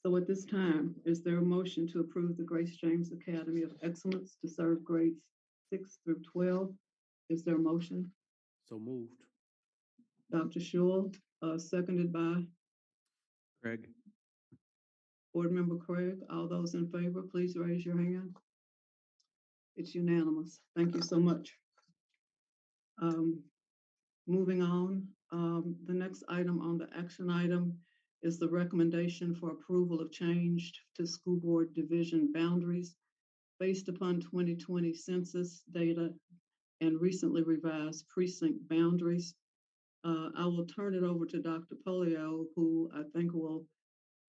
So at this time, is there a motion to approve the Grace James Academy of Excellence to serve grades 6 through 12? Is there a motion? So moved. Dr. Shule, seconded by Craig. Board Member Craig. All those in favor, please raise your hand. It's unanimous. Thank you so much. Moving on, the next item on the action item is the recommendation for approval of change to school board division boundaries based upon 2020 census data and recently revised precinct boundaries. I will turn it over to Dr. Polio, who I think will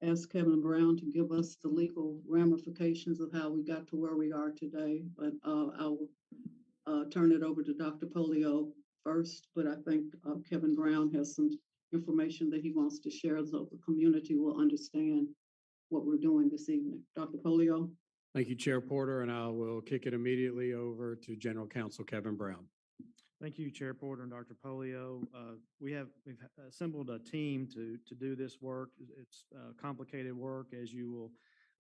ask Kevin Brown to give us the legal ramifications of how we got to where we are today. But I will turn it over to Dr. Polio first, but I think Kevin Brown has some information that he wants to share so the community will understand what we're doing this evening. Dr. Polio. Thank you, Chair Porter, and I will kick it immediately over to General Counsel Kevin Brown. Thank you, Chair Porter and Dr. Polio. We've assembled a team to do this work. It's complicated work, as you will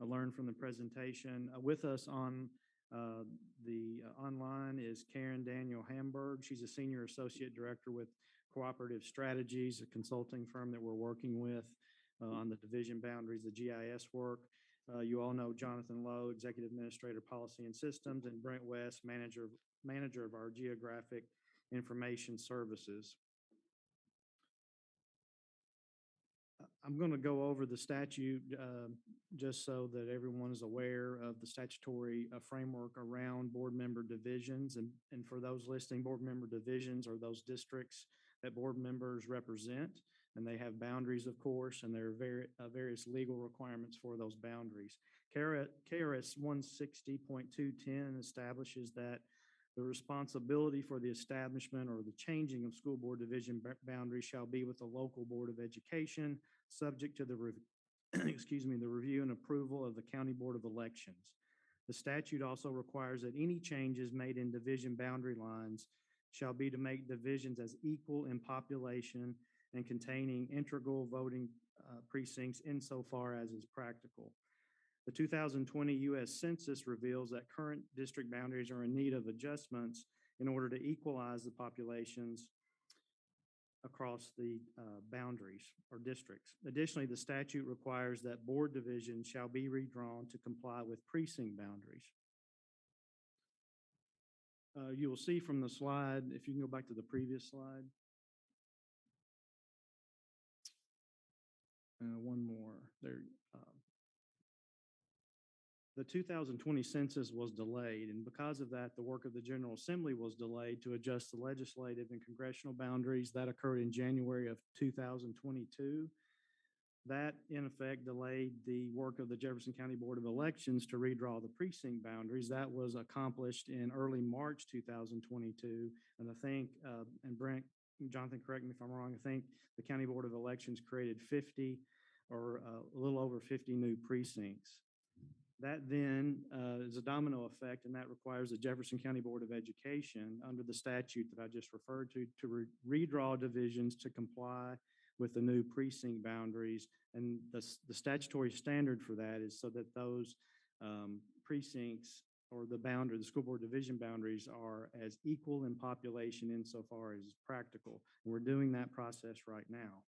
learn from the presentation. With us on the online is Karen Daniel Hamburg. She's a Senior Associate Director with Cooperative Strategies, a consulting firm that we're working with on the division boundaries, the GIS work. You all know Jonathan Lowe, Executive Administrator, Policy and Systems, and Brent West, Manager of our Geographic Information Services. I'm going to go over the statute just so that everyone is aware of the statutory framework around board member divisions. And for those listening, board member divisions are those districts that board members represent. And they have boundaries, of course, and there are various legal requirements for those boundaries. KRS 160.210 establishes that the responsibility for the establishment or the changing of school board division boundaries shall be with the local board of education, subject to the the review and approval of the County Board of Elections. The statute also requires that any changes made in division boundary lines shall be to make divisions as equal in population and containing integral voting precincts insofar as is practical. The 2020 U.S. Census reveals that current district boundaries are in need of adjustments in order to equalize the populations across the boundaries or districts. Additionally, the statute requires that board divisions shall be redrawn to comply with precinct boundaries. You will see from the slide, if you can go back to the previous slide. One more there. The 2020 census was delayed, and because of that, the work of the General Assembly was delayed to adjust the legislative and congressional boundaries. That occurred in January of 2022. That, in effect, delayed the work of the Jefferson County Board of Elections to redraw the precinct boundaries. That was accomplished in early March 2022, and I think, and Brent, Jonathan, correct me if I'm wrong, I think the County Board of Elections created 50 or a little over 50 new precincts. That then is a domino effect, and that requires the Jefferson County Board of Education, under the statute that I just referred to redraw divisions to comply with the new precinct boundaries. And the statutory standard for that is so that those precincts or the school board division boundaries are as equal in population insofar as practical. And we're doing that process right now.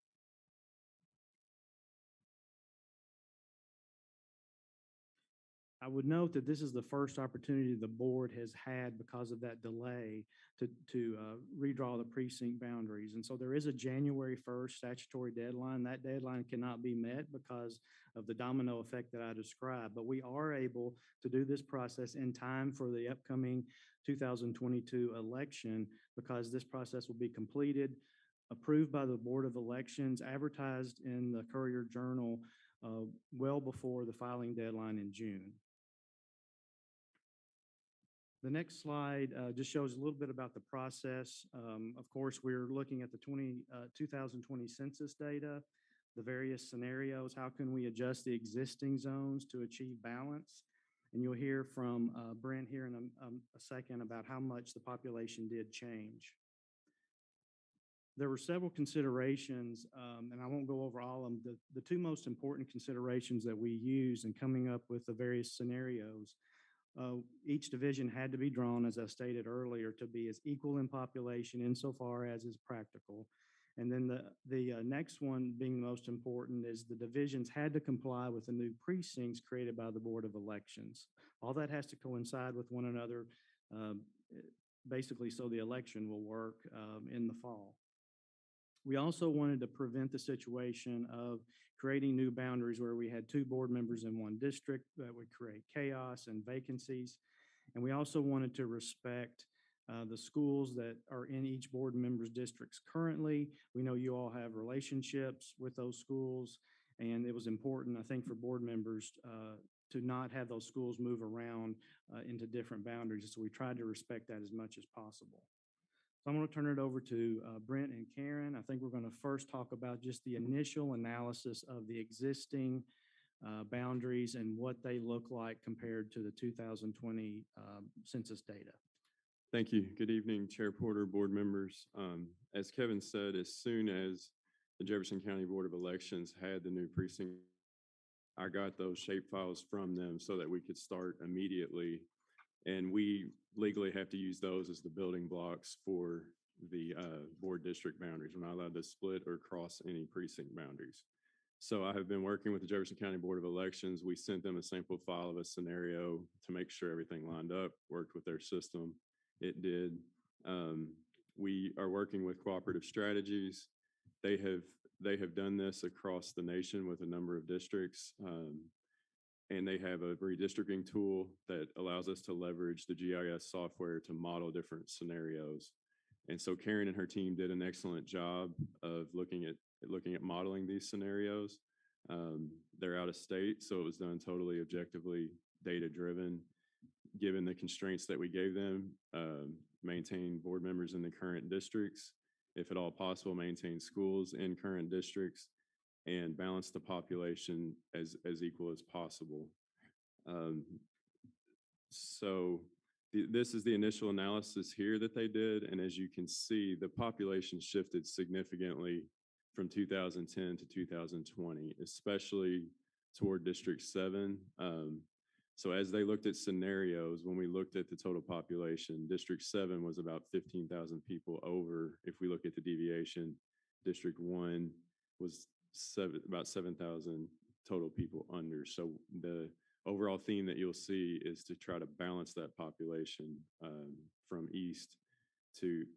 I would note that this is the first opportunity the board has had because of that delay to redraw the precinct boundaries. And so there is a January 1st statutory deadline. That deadline cannot be met because of the domino effect that I described, but we are able to do this process in time for the upcoming 2022 election because this process will be completed, approved by the Board of Elections, advertised in the Courier Journal well before the filing deadline in June. The next slide just shows a little bit about the process. Of course, we're looking at the 2020 census data, the various scenarios. How can we adjust the existing zones to achieve balance? And you'll hear from Brent here in a second about how much the population did change. There were several considerations, and I won't go over all of them. The two most important considerations that we used in coming up with the various scenarios, each division had to be drawn, as I stated earlier, to be as equal in population insofar as is practical. And then the next one being the most important is the divisions had to comply with the new precincts created by the Board of Elections. All that has to coincide with one another, um, basically so the election will work in the fall. We also wanted to prevent the situation of creating new boundaries where we had two board members in one district that would create chaos and vacancies. And we also wanted to respect the schools that are in each board member's districts currently. We know you all have relationships with those schools, and it was important, I think, for board members to not have those schools move around into different boundaries. So we tried to respect that as much as possible. So I'm going to turn it over to Brent and Karen. I think we're going to first talk about just the initial analysis of the existing boundaries and what they look like compared to the 2020 census data. Thank you. Good evening, Chair Porter, board members. As Kevin said, as soon as the Jefferson County Board of Elections had the new precinct, I got those shape files from them so that we could start immediately. And we legally have to use those as the building blocks for the board district boundaries. We're not allowed to split or cross any precinct boundaries. So I have been working with the Jefferson County Board of Elections. We sent them a sample file of a scenario to make sure everything lined up, worked with their system. It did. We are working with cooperative strategies. They have done this across the nation with a number of districts. And they have a redistricting tool that allows us to leverage the GIS software to model different scenarios. And so Karen and her team did an excellent job of looking at modeling these scenarios. They're out of state, so it was done totally objectively, data-driven. Given the constraints that we gave them, maintain board members in the current districts, if at all possible, maintain schools in current districts, and balance the population as equal as possible. This is the initial analysis here that they did, and as you can see, the population shifted significantly from 2010 to 2020, especially toward District 7. So as they looked at scenarios, when we looked at the total population, District 7 was about 15,000 people over. If we look at the deviation, District 1 was about 7,000 total people under. So the overall theme that you'll see is to try to balance that population from east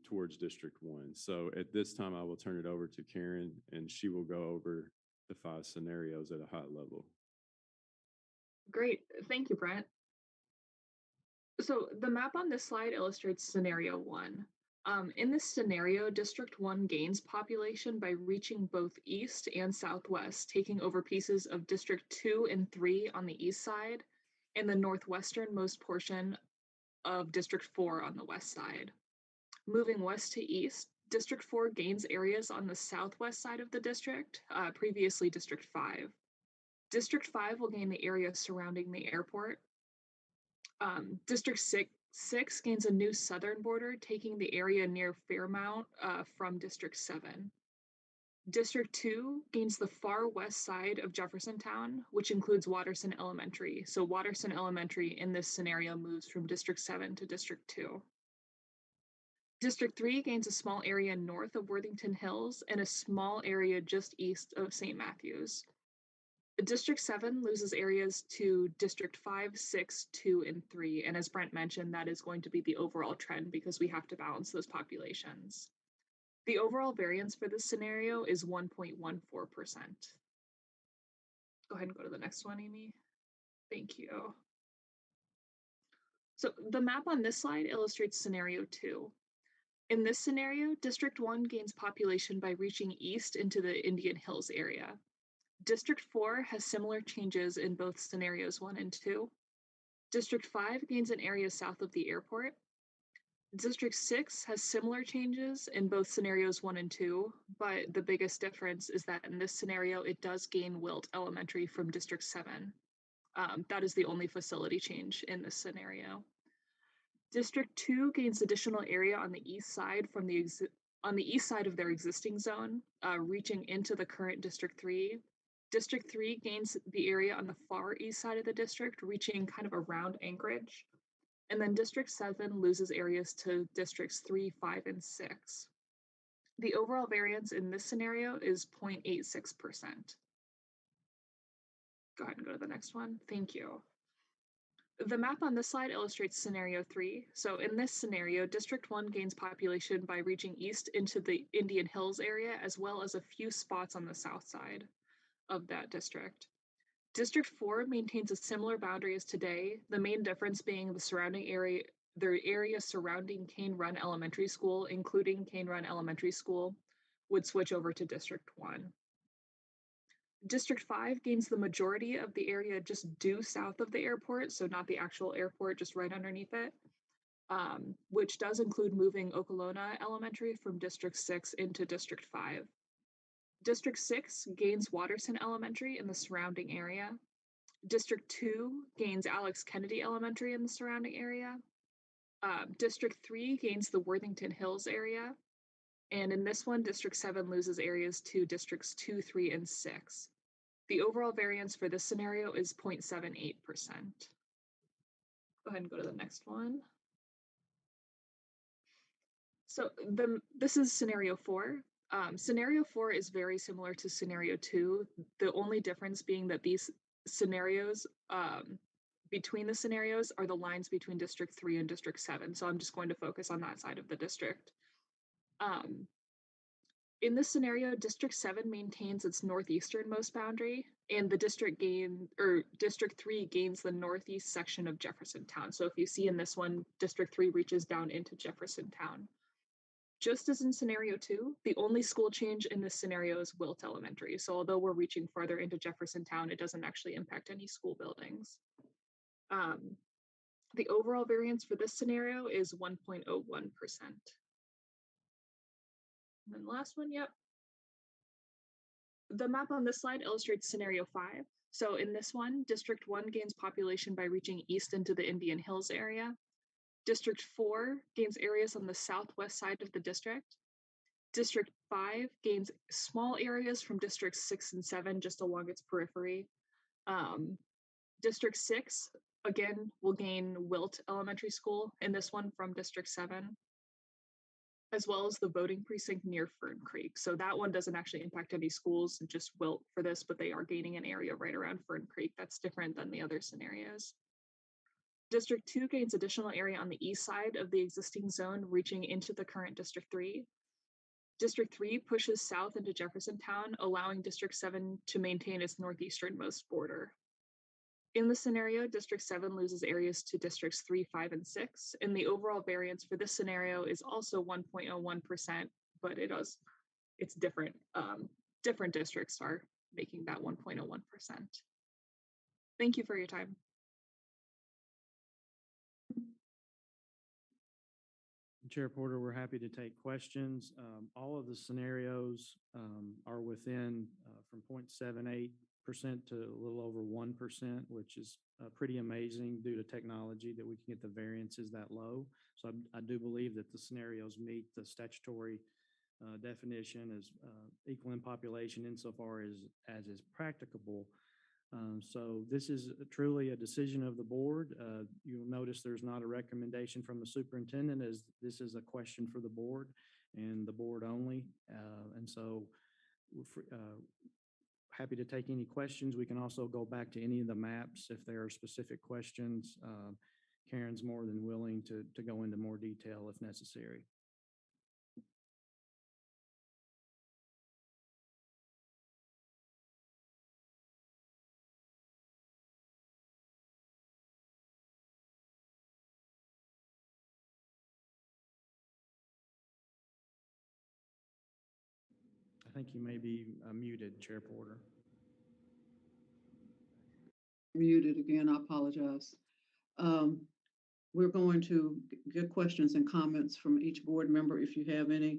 towards District 1. So at this time, I will turn it over to Karen, and she will go over the 5 scenarios at a high level. Great. Thank you, Brent. So the map on this slide illustrates scenario 1. In this scenario, District 1 gains population by reaching both east and southwest, taking over pieces of District 2 and 3 on the east side, and the northwesternmost portion of District 4 on the west side. Moving west to east, District 4 gains areas on the southwest side of the district, previously District 5. District 5 will gain the area surrounding the airport. District 6 gains a new southern border, taking the area near Fairmount from District 7. District 2 gains the far west side of Jeffersontown, which includes Watterson Elementary. So Watterson Elementary in this scenario moves from District 7 to District 2. District 3 gains a small area north of Worthington Hills and a small area just east of St. Matthews. District 7 loses areas to District 5, 6, 2, and 3. And as Brent mentioned, that is going to be the overall trend because we have to balance those populations. The overall variance for this scenario is 1.14%. Go ahead and go to the next one, Amy. Thank you. So the map on this slide illustrates scenario 2. In this scenario, District 1 gains population by reaching east into the Indian Hills area. District 4 has similar changes in both scenarios 1 and 2. District 5 gains an area south of the airport. District 6 has similar changes in both scenarios 1 and 2, but the biggest difference is that in this scenario, it does gain Wilt Elementary from District 7. That is the only facility change in this scenario. District 2 gains additional area on the east side from the on the east side of their existing zone, reaching into the current District 3. District 3 gains the area on the far east side of the district, reaching kind of around Anchorage. And then District 7 loses areas to Districts 3, 5, and 6. The overall variance in this scenario is 0.86%. Go ahead and go to the next one. Thank you. The map on this slide illustrates scenario 3. So in this scenario, District 1 gains population by reaching east into the Indian Hills area, as well as a few spots on the south side of that district. District 4 maintains a similar boundary as today, the main difference being the area surrounding Cane Run Elementary School, including Cane Run Elementary School, would switch over to District 1. District 5 gains the majority of the area just due south of the airport, so not the actual airport, just right underneath it, which does include moving Okolona Elementary from District 6 into District 5. District 6 gains Watterson Elementary in the surrounding area. District 2 gains Alex Kennedy Elementary in the surrounding area. District 3 gains the Worthington Hills area. And in this one, District 7 loses areas to Districts 2, 3, and 6. The overall variance for this scenario is 0.78%. Go ahead and go to the next one. So this is scenario 4. Scenario 4 is very similar to scenario 2, the only difference being that these scenarios, between the scenarios are the lines between District 3 and District 7. So I'm just going to focus on that side of the district. In this scenario, District 7 maintains its northeasternmost boundary, and the District 3 gains the northeast section of Jefferson Town. So if you see in this one, District 3 reaches down into Jefferson Town. Just as in scenario 2, the only school change in this scenario is Wilt Elementary. So although we're reaching farther into Jefferson Town, it doesn't actually impact any school buildings. The overall variance for this scenario is 1.01%. And then the last one, yep. The map on this slide illustrates scenario 5. So in this one, District 1 gains population by reaching east into the Indian Hills area. District 4 gains areas on the southwest side of the district. District 5 gains small areas from Districts 6 and 7 just along its periphery. District 6, again, will gain Wilt Elementary School, in this one from District 7, as well as the voting precinct near Fern Creek. So that one doesn't actually impact any schools, just Wilt for this, but they are gaining an area right around Fern Creek. That's different than the other scenarios. District 2 gains additional area on the east side of the existing zone, reaching into the current District 3. District 3 pushes south into Jefferson Town, allowing District 7 to maintain its northeasternmost border. In the scenario, District 7 loses areas to Districts 3, 5, and 6, and the overall variance for this scenario is also 1.01%, but it's different. Different districts are making that 1.01%. Thank you for your time. Chair Porter, we're happy to take questions. All of the scenarios are within from 0.78% to a little over 1%, which is pretty amazing due to technology that we can get the variances that low. So I do believe that the scenarios meet the statutory definition as equal in population insofar as is practicable. So this is truly a decision of the board. You'll notice there's not a recommendation from the superintendent, as this is a question for the board and the board only. And so we're happy to take any questions. We can also go back to any of the maps if there are specific questions. Karen's more than willing to go into more detail if necessary. I think you may be muted, Chair Porter. Muted again, I apologize. We're going to get questions and comments from each board member if you have any.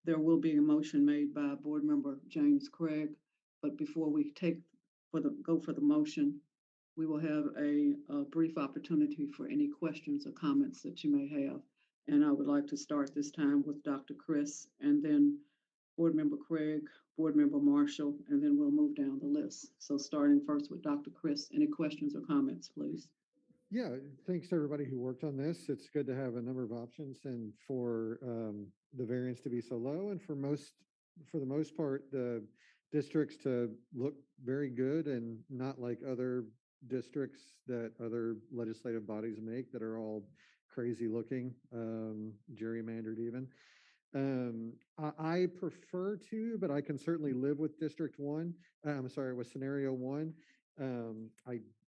There will be a motion made by Board Member James Craig, but before we go for the motion, we will have a brief opportunity for any questions or comments that you may have. And I would like to start this time with Dr. Chris and then Board Member Craig, Board Member Marshall, and then we'll move down the list. So starting first with Dr. Chris, any questions or comments, please? Yeah, thanks to everybody who worked on this. It's good to have a number of options and for the variance to be so low and for the most part, the districts to look very good and not like other districts that other legislative bodies make that are all crazy looking, gerrymandered even. I prefer to, but I can certainly live with District 1. I'm sorry, with Scenario 1.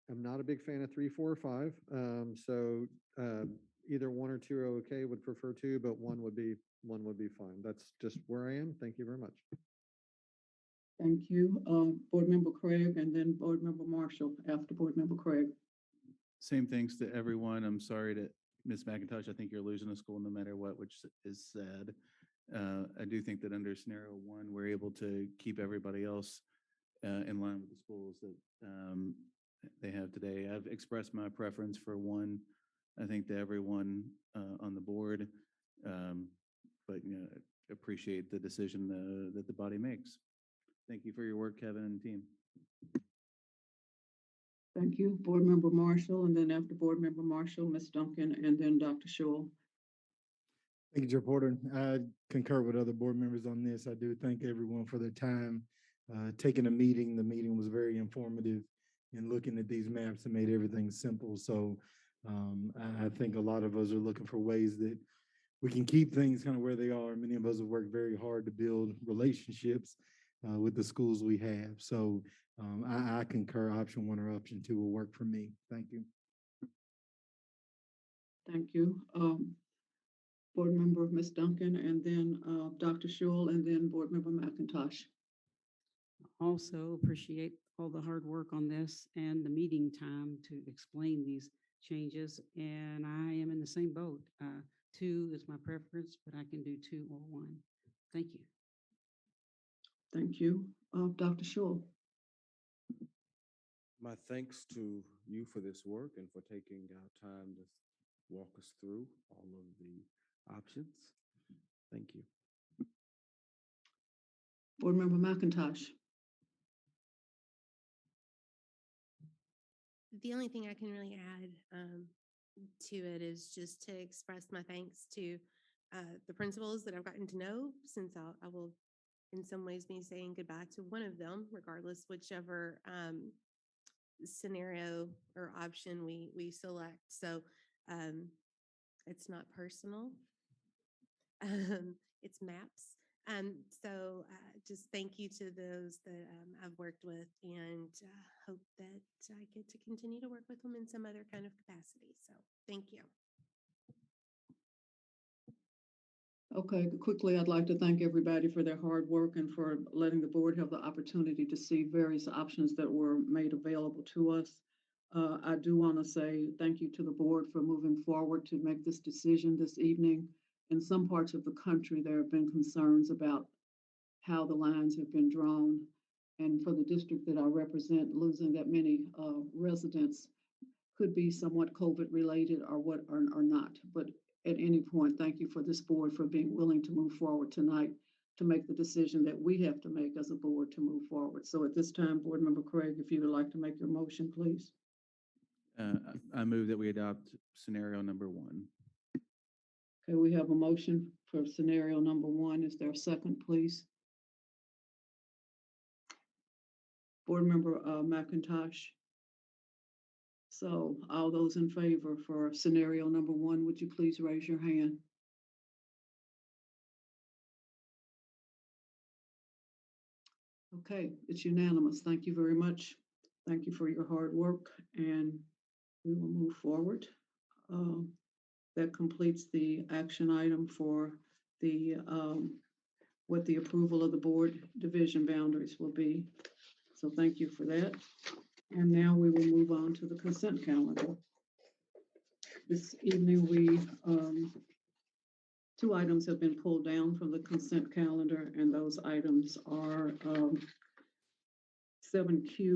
I'm not a big fan of 3, 4, or 5. So either 1 or 2 are okay. Would prefer 2, but 1 would be fine. That's just where I am. Thank you very much. Thank you. Board Member Craig and then Board Member Marshall after Board Member Craig. Same thanks to everyone. I'm sorry to Ms. McIntosh. I think you're losing a school no matter what, which is sad. I do think that under scenario 1, we're able to keep everybody else in line with the schools that they have today. I've expressed my preference for 1, I think, to everyone on the board, but appreciate the decision that the body makes. Thank you for your work, Kevin and team. Thank you. Board Member Marshall, and then after Board Member Marshall, Ms. Duncan, and then Dr. Schul. Thank you, Chair Porter. I concur with other board members on this. I do thank everyone for their time taking a meeting. The meeting was very informative and looking at these maps and made everything simple. So I think a lot of us are looking for ways that we can keep things kind of where they are. Many of us have worked very hard to build relationships with the schools we have. So I concur option 1 or option 2 will work for me. Thank you. Thank you. Board Member Ms. Duncan, and then Dr. Schul, and then Board Member McIntosh. Also appreciate all the hard work on this and the meeting time to explain these changes. And I am in the same boat. 2 is my preference, but I can do 2 or 1. Thank you. Thank you. Dr. Schul. My thanks to you for this work and for taking time to walk us through all of the options. Thank you. Board Member McIntosh. The only thing I can really add to it is just to express my thanks to the principals that I've gotten to know, since I will in some ways be saying goodbye to one of them, regardless whichever scenario or option we select. So it's not personal. It's maps. So just thank you to those that I've worked with, and hope that I get to continue to work with them in some other kind of capacity. So thank you. Okay, quickly, I'd like to thank everybody for their hard work and for letting the board have the opportunity to see various options that were made available to us. I do want to say thank you to the board for moving forward to make this decision this evening. In some parts of the country, there have been concerns about how the lines have been drawn. And for the district that I represent, losing that many residents could be somewhat COVID related or what or not. But at any point, thank you for this board for being willing to move forward tonight to make the decision that we have to make as a board to move forward. So at this time, Board Member Craig, if you would like to make your motion, please. I move that we adopt scenario number 1. Okay, we have a motion for scenario number 1. Is there a second, please? Board Member McIntosh. So all those in favor for scenario number 1, would you please raise your hand? Okay, it's unanimous. Thank you very much. Thank you for your hard work, and we will move forward. That completes the action item for the what the approval of the board division boundaries will be. So thank you for that. And now we will move on to the consent calendar. This evening, we 2 items have been pulled down from the consent calendar, and those items are 7Q